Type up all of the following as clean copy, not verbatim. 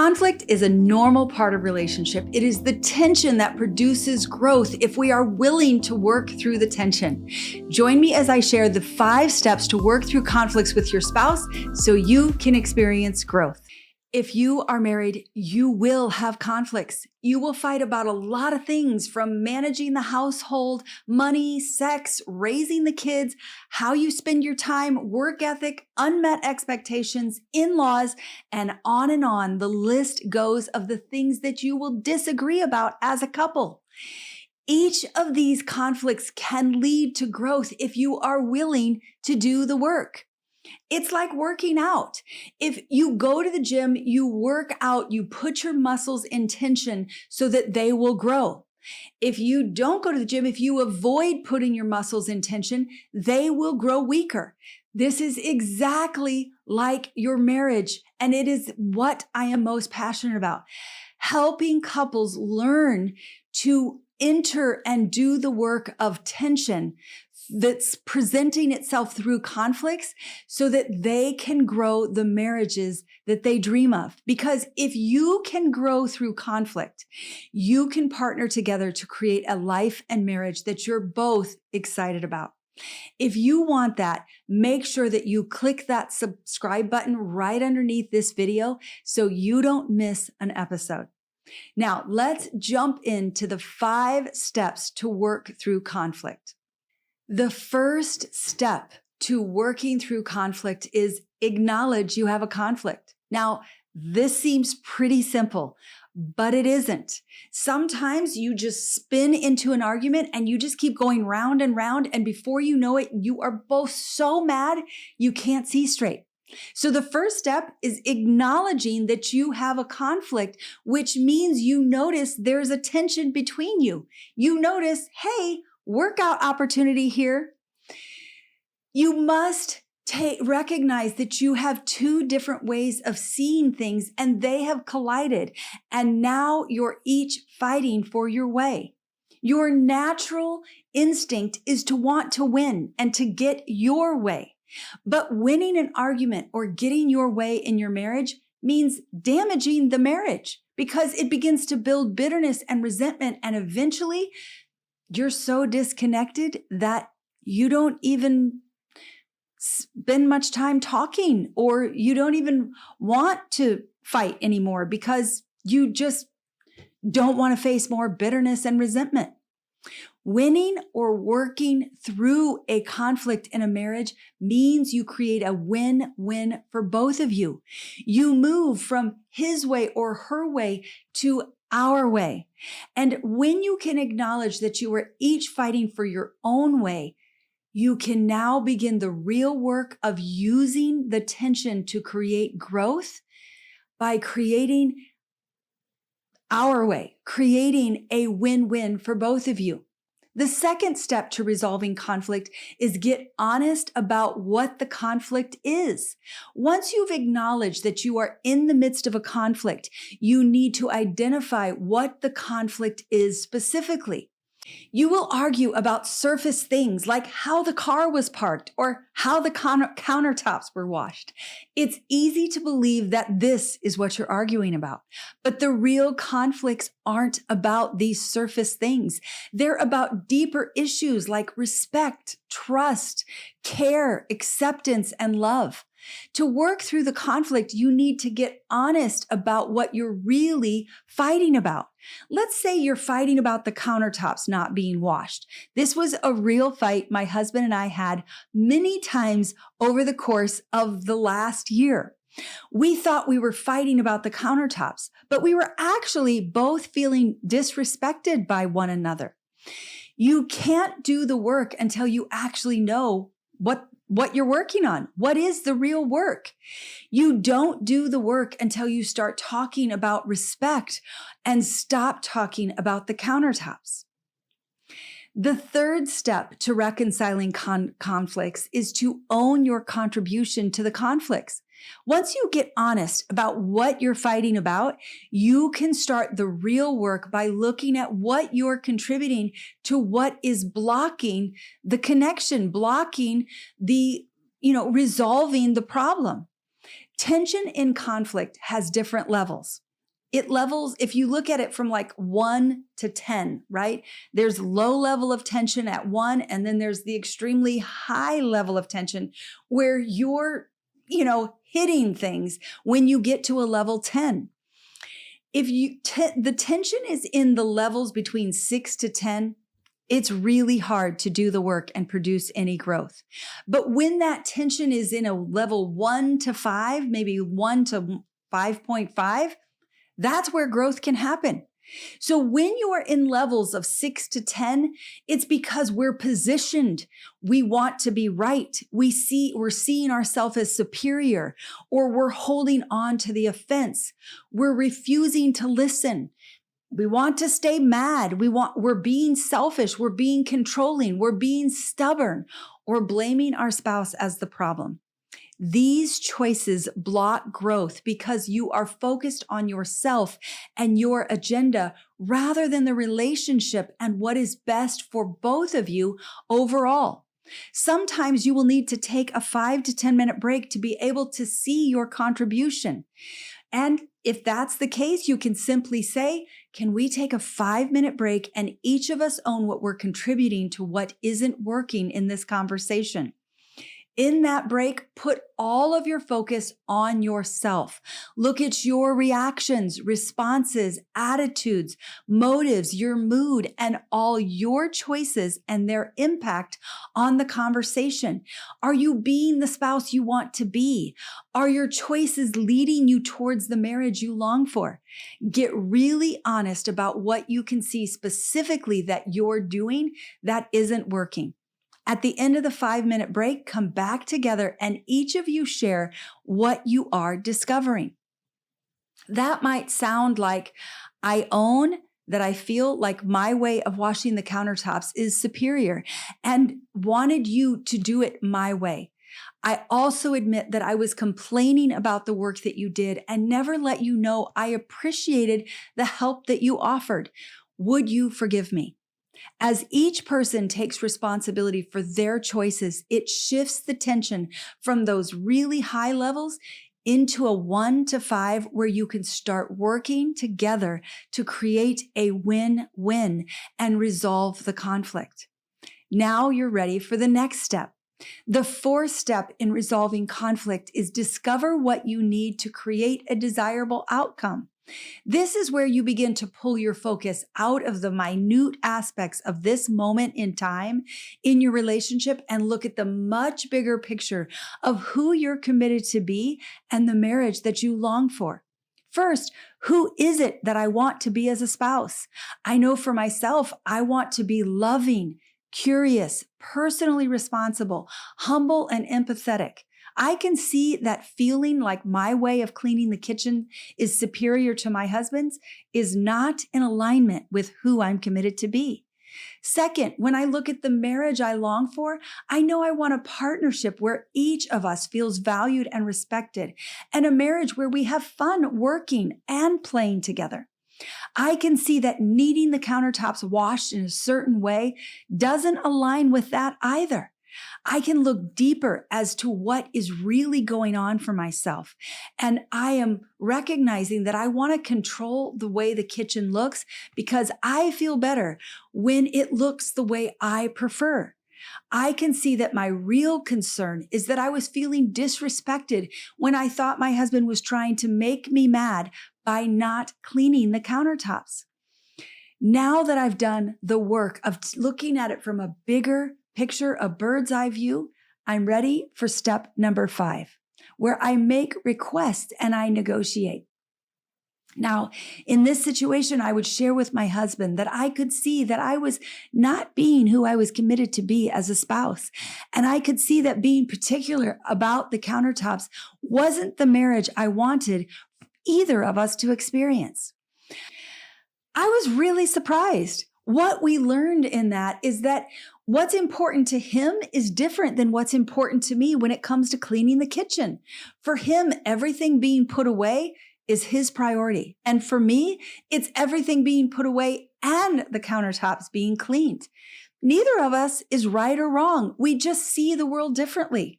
Conflict is a normal part of relationship. It is the tension that produces growth if we are willing to work through the tension. Join me as I share the 5 steps to work through conflicts with your spouse so you can experience growth. If you are married, you will have conflicts. You will fight about a lot of things, from managing the household, money, sex, raising the kids, how you spend your time, work ethic, unmet expectations, in-laws, and on and on. The list goes of the things that you will disagree about as a couple. Each of these conflicts can lead to growth if you are willing to do the work. It's like working out. If you go to the gym, you work out, you put your muscles in tension so that they will grow. If you don't go to the gym, if you avoid putting your muscles in tension, they will grow weaker. This is exactly like your marriage, and it is what I am most passionate about. Helping couples learn to enter and do the work of tension that's presenting itself through conflicts so that they can grow the marriages that they dream of. Because if you can grow through conflict, you can partner together to create a life and marriage that you're both excited about. If you want that, make sure that you click that subscribe button right underneath this video so you don't miss an episode. Now, let's jump into the 5 steps to work through conflict. The first step to working through conflict is acknowledge you have a conflict. Now, this seems pretty simple, but it isn't. Sometimes you just spin into an argument and you just keep going round and round, and before you know it, you are both so mad you can't see straight. So the first step is acknowledging that you have a conflict, which means you notice there's a tension between you. You notice, hey, workout opportunity here. You must recognize that you have 2 different ways of seeing things and they have collided. And now you're each fighting for your way. Your natural instinct is to want to win and to get your way. But winning an argument or getting your way in your marriage means damaging the marriage because it begins to build bitterness and resentment, and eventually you're so disconnected that you don't even spend much time talking, or you don't even want to fight anymore because you just don't want to face more bitterness and resentment. Winning or working through a conflict in a marriage means you create a win-win for both of you. You move from his way or her way to our way. And when you can acknowledge that you are each fighting for your own way, you can now begin the real work of using the tension to create growth by creating our way, creating a win-win for both of you. The second step to resolving conflict is get honest about what the conflict is. Once you've acknowledged that you are in the midst of a conflict, you need to identify what the conflict is specifically. You will argue about surface things like how the car was parked or how the countertops were washed. It's easy to believe that this is what you're arguing about, but the real conflicts aren't about these surface things. They're about deeper issues like respect, trust, care, acceptance, and love. To work through the conflict, you need to get honest about what you're really fighting about. Let's say you're fighting about the countertops not being washed. This was a real fight my husband and I had many times over the course of the last year. We thought we were fighting about the countertops, but we were actually both feeling disrespected by one another. You can't do the work until you actually know what you're working on. What is the real work? You don't do the work until you start talking about respect and stop talking about the countertops. The third step to reconciling conflicts is to own your contribution to the conflicts. Once you get honest about what you're fighting about, you can start the real work by looking at what you're contributing to what is blocking the connection, blocking the, resolving the problem. Tension in conflict has different levels. It levels, if you look at it from like 1 to 10, right? There's low level of tension at 1, and then there's the extremely high level of tension where you're, hitting things when you get to a level 10. If the tension is in the levels between 6 to 10, it's really hard to do the work and produce any growth. But when that tension is in a level 1 to 5, maybe 1 to 5.5, that's where growth can happen. So when you are in levels of 6 to 10, it's because we're positioned. We want to be right. We're seeing ourselves as superior, or we're holding on to the offense. We're refusing to listen. We want to stay mad. We're being selfish. We're being controlling. We're being stubborn, or blaming our spouse as the problem. These choices block growth because you are focused on yourself and your agenda rather than the relationship and what is best for both of you overall. Sometimes you will need to take a 5 to 10 minute break to be able to see your contribution. And if that's the case, you can simply say, can we take a 5-minute break and each of us own what we're contributing to what isn't working in this conversation? In that break, put all of your focus on yourself. Look at your reactions, responses, attitudes, motives, your mood, and all your choices and their impact on the conversation. Are you being the spouse you want to be? Are your choices leading you towards the marriage you long for? Get really honest about what you can see specifically that you're doing that isn't working. At the end of the 5-minute break, come back together and each of you share what you are discovering. That might sound like, I own that I feel like my way of washing the countertops is superior and wanted you to do it my way. I also admit that I was complaining about the work that you did and never let you know I appreciated the help that you offered. Would you forgive me? As each person takes responsibility for their choices, it shifts the tension from those really high levels into a 1 to 5 where you can start working together to create a win-win and resolve the conflict. Now you're ready for the next step. The 4th step in resolving conflict is discover what you need to create a desirable outcome. This is where you begin to pull your focus out of the minute aspects of this moment in time in your relationship and look at the much bigger picture of who you're committed to be and the marriage that you long for. First, who is it that I want to be as a spouse? I know for myself, I want to be loving, curious, personally responsible, humble, and empathetic. I can see that feeling like my way of cleaning the kitchen is superior to my husband's is not in alignment with who I'm committed to be. Second, when I look at the marriage I long for, I know I want a partnership where each of us feels valued and respected, and a marriage where we have fun working and playing together. I can see that needing the countertops washed in a certain way doesn't align with that either. I can look deeper as to what is really going on for myself. And I am recognizing that I want to control the way the kitchen looks because I feel better when it looks the way I prefer. I can see that my real concern is that I was feeling disrespected when I thought my husband was trying to make me mad by not cleaning the countertops. Now that I've done the work of looking at it from a bigger picture, a bird's eye view, I'm ready for step number 5, where I make requests and I negotiate. Now, in this situation, I would share with my husband that I could see that I was not being who I was committed to be as a spouse. And I could see that being particular about the countertops wasn't the marriage I wanted either of us to experience. I was really surprised. What we learned in that is that what's important to him is different than what's important to me when it comes to cleaning the kitchen. For him, everything being put away is his priority. And for me, it's everything being put away and the countertops being cleaned. Neither of us is right or wrong. We just see the world differently.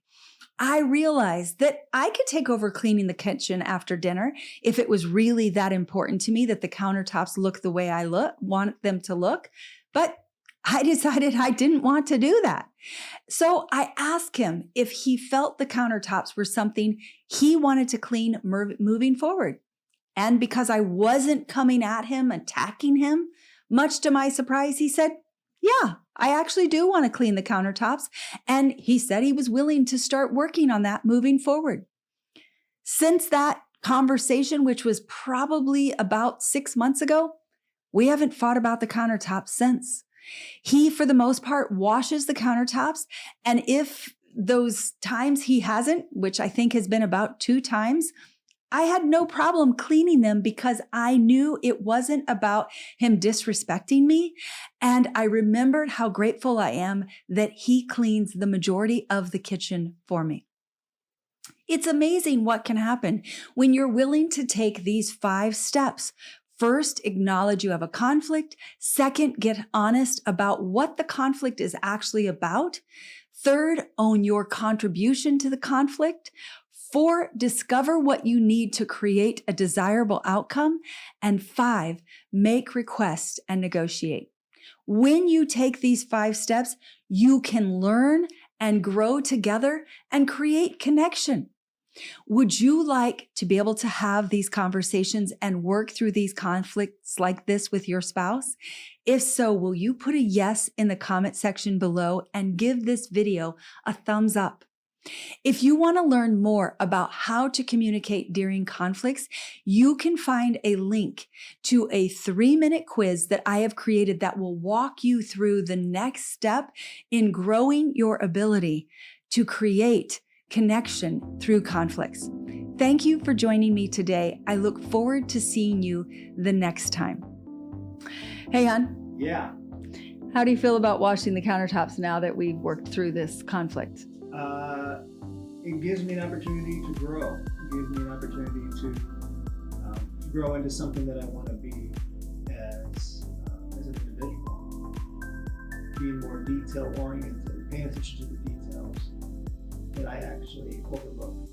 I realized that I could take over cleaning the kitchen after dinner if it was really that important to me that the countertops look the way I want them to look. But I decided I didn't want to do that. So I asked him if he felt the countertops were something he wanted to clean moving forward. And because I wasn't coming at him, attacking him, much to my surprise, he said, yeah, I actually do want to clean the countertops. And he said he was willing to start working on that moving forward. Since that conversation, which was probably about 6 months ago, we haven't fought about the countertops since. He, for the most part, washes the countertops. And if those times he hasn't, which I think has been about 2 times, I had no problem cleaning them because I knew it wasn't about him disrespecting me. And I remembered how grateful I am that he cleans the majority of the kitchen for me. It's amazing what can happen when you're willing to take these 5 steps. First, acknowledge you have a conflict. Second, get honest about what the conflict is actually about. Third, own your contribution to the conflict. 4, discover what you need to create a desirable outcome. And 5, make requests and negotiate. When you take these 5 steps, you can learn and grow together and create connection. Would you like to be able to have these conversations and work through these conflicts like this with your spouse? If so, will you put a yes in the comment section below and give this video a thumbs up? If you want to learn more about how to communicate during conflicts, you can find a link to a 3-minute quiz that I have created that will walk you through the next step in growing your ability to create connection through conflicts. Thank you for joining me today. I look forward to seeing you the next time. Hey, hon. Yeah. How do you feel about washing the countertops now that we've worked through this conflict? It gives me an opportunity to grow. It gives me an opportunity to grow into something that I want to be as an individual. Being more detail oriented, paying attention to the details that I actually overlook.